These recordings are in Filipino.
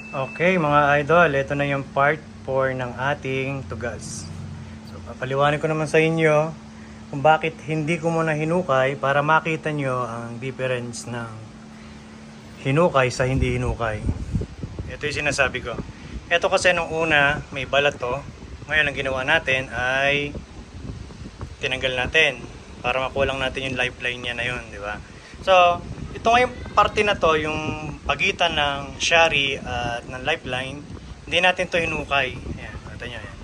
Okay mga idol, ito na yung part 4 ng ating tugas. So papaliwanag ko naman sa inyo kung bakit hindi ko muna hinukay para makita nyo ang difference ng hinukay sa hindi hinukay. Ito yung sinasabi ko. Ito kasi nung una may balat to. Ngayon ang ginawa natin ay tinanggal natin para makuha lang natin yung lifeline niya na yun, di ba? So, ito ngayong parte na to, yung pagitan ng shari at ng lifeline, hindi natin to hinukay. Ayan, nakita nyo, ayan.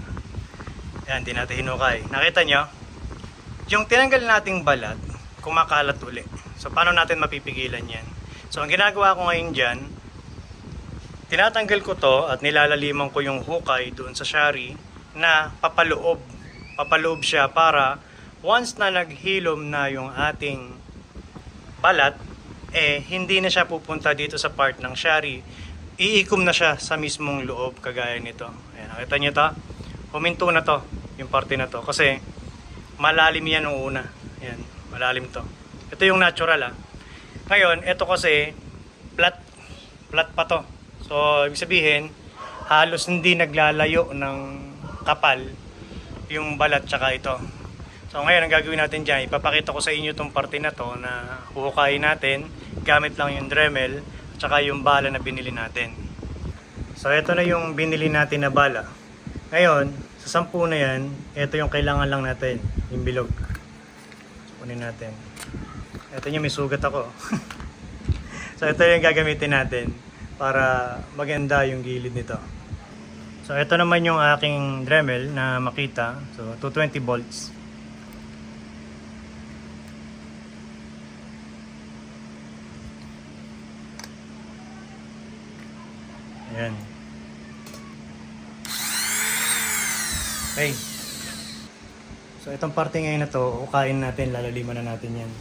Ayan, hindi natin hinukay. Nakita nyo? Yung tinanggal nating balat, kumakalat uli. So, paano natin mapipigilan yan? So, ang ginagawa ko ngayon dyan, tinatanggal ko to at nilalaliman ko yung hukay doon sa shari na papaloob. Papaloob siya para once na naghilom na yung ating balat, hindi na siya pupunta dito sa part ng shari. Iikom na siya sa mismong loob kagaya nito. Ayan, nakita nyo to? Huminto na to, yung parte na to. Kasi malalim yan nung una. Ayan, malalim to. Ito yung natural Ngayon, ito kasi flat pa to. So, ibig sabihin, halos hindi naglalayo ng kapal yung balat tsaka ito. So ngayon ang gagawin natin dyan, ipapakita ko sa inyo itong parte na to na huhukayin natin gamit lang yung Dremel at saka yung bala na binili natin. So ito na yung binili natin na bala. Ngayon, sa 10 na yan, ito yung kailangan lang natin, yung bilog. So, kunin natin. Ito yung may sugat ako. So ito yung gagamitin natin para maganda yung gilid nito. So ito naman yung aking Dremel na Makita. So 220 volts. Ayan. Okay. So itong parte ngayon na to, ukain natin, lalaliman na natin yan.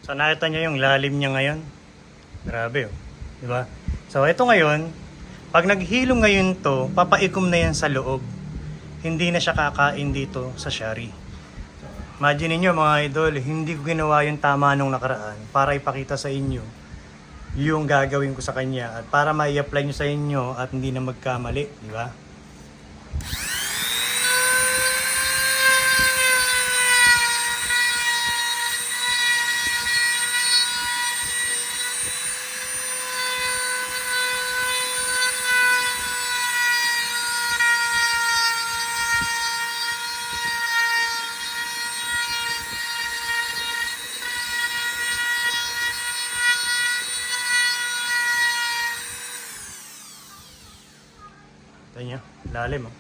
So nakita nyo yung lalim niya ngayon. Grabe di ba? So ito ngayon, pag naghilom ngayon to, papaikom na yan sa loob. Hindi na siya kakain dito sa shari. Imagine niyo mga idol, hindi ko ginawa yung tama nung nakaraan para ipakita sa inyo yung gagawin ko sa kanya at para mai-apply nyo sa inyo at hindi na magkamali, di ba? Ito nyo, lalim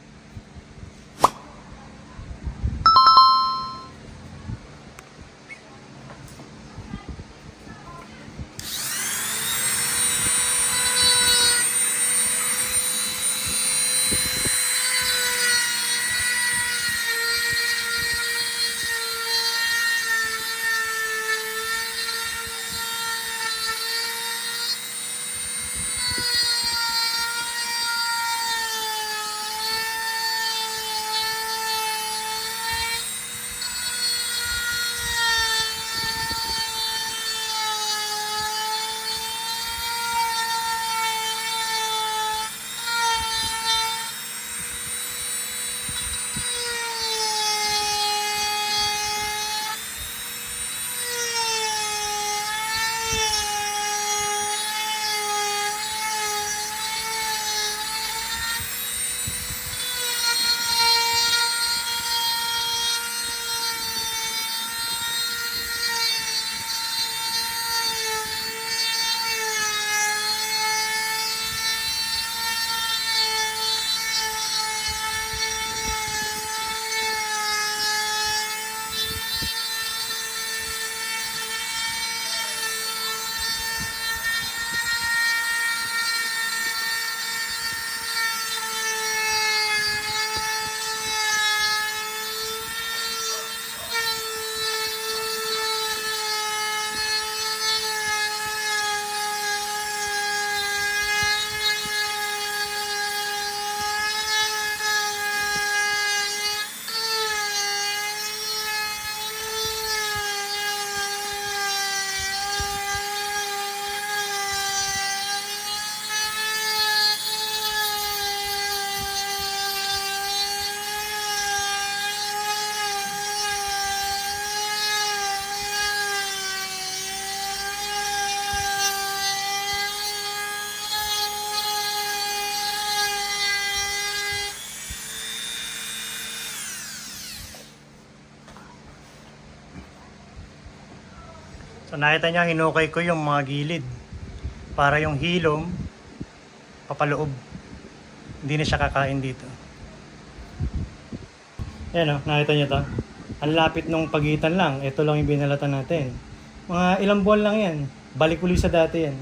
So nakita niya, hinukay ko yung mga gilid para yung hilom papaloob. Hindi na siya kakain dito. Yan o, nakita niyo to. Ang lapit nung pagitan lang. Ito lang yung binalatan natin. Mga ilang buwan lang yan. Balik uli sa dati yan.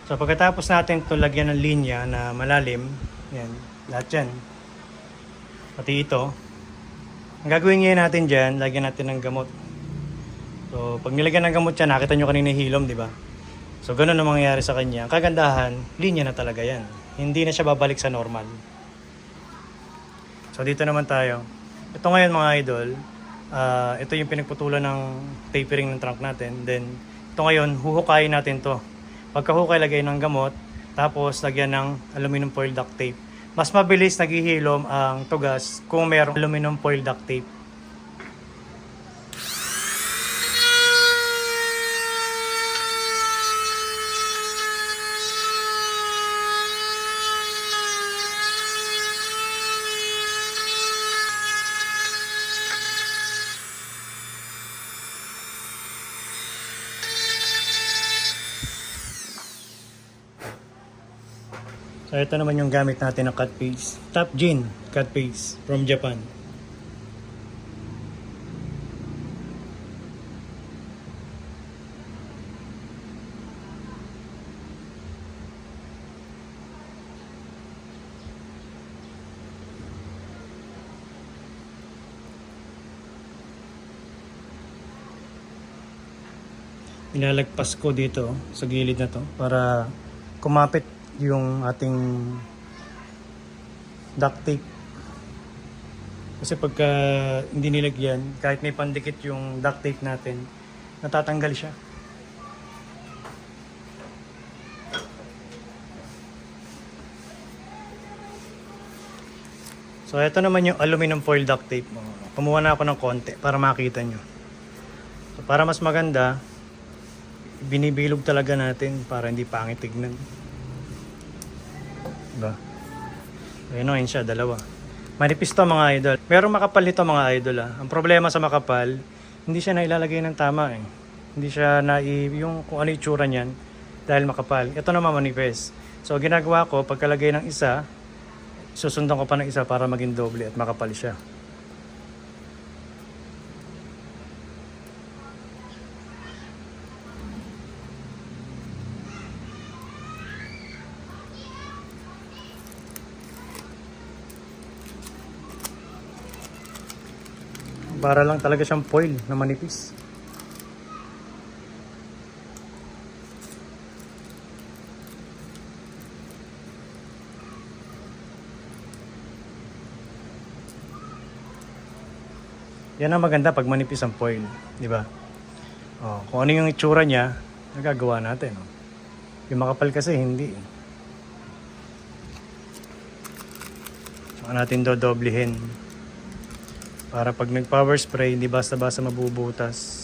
So pagkatapos natin ito lagyan ng linya na malalim, yan, lahat yan, pati ito, ang gagawin ngayon natin dyan, lagyan natin ng gamot. So pag nilagyan ng gamot yan, nakita nyo kanina hilom, di ba? So ganun ang mangyayari sa kanya. Ang kagandahan, linya na talaga yan. Hindi na siya babalik sa normal. So dito naman tayo. Ito ngayon mga idol, ito yung pinagputulan ng tapering ng trunk natin. Then ito ngayon, huhukayin natin to. Pagkahukay, lagay ng gamot, tapos lagyan ng aluminum foil duct tape. Mas mabilis naghihilom ang tugas kung mayroong aluminum foil duct tape. So ito naman yung gamit natin na cut paste. Top Gin cut paste from Japan. Ilalagpas ko dito sa gilid na to para kumapit yung ating duct tape. Kasi pagka hindi nilagyan, kahit may pandikit yung duct tape natin, natatanggal siya. So ito naman yung aluminum foil duct tape. Kumuha na ako ng konti para makita nyo. So para mas maganda, binibilog talaga natin para hindi pangit tignan. Diba? Ayun o, yun siya, dalawa. Manipis to mga idol. Pero makapal nito mga idol ah. Ang problema sa makapal, hindi siya nailalagay ng tama eh. Hindi siya yung kung ano itsura niyan dahil makapal. Ito naman manipis. So ginagawa ko, pagkalagay ng isa, susundan ko pa ng isa para maging doble at makapal siya. Para lang talaga siyang foil na manipis. Yan ang maganda pag manipis ang foil, di ba? Oh, kung ano yung itsura niya, nagagawa natin. Oh. Yung makapal kasi hindi. Saka natin dodoblehin. Para pag nag-power spray, hindi basta-basta mabubutas.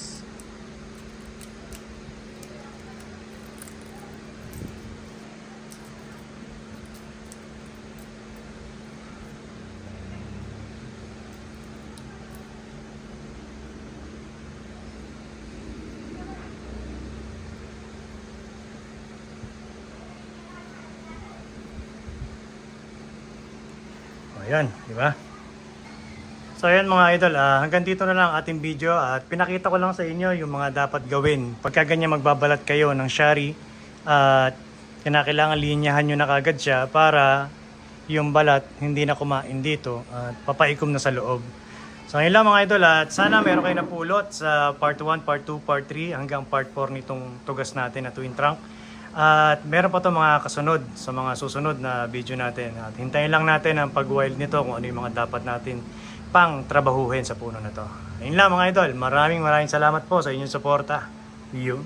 Ayan, di ba? So ayan mga idol, hanggang dito na lang ang ating video at pinakita ko lang sa inyo yung mga dapat gawin. Pagka ganyan magbabalat kayo ng shari at kinakailangan linyahan nyo na kagad siya para yung balat hindi na kumain dito at papaikom na sa loob. So ngayon lang mga idol at sana meron kayo napulot sa part 1, part 2, part 3 hanggang part 4 nitong tugas natin na twin trunk. At meron pa to mga kasunod sa mga susunod na video natin. At hintayin lang natin ang pag-wild nito kung ano yung mga dapat natin pang trabahuhin sa puno na to. Ayun lang mga idol, maraming salamat po sa inyong suporta. You.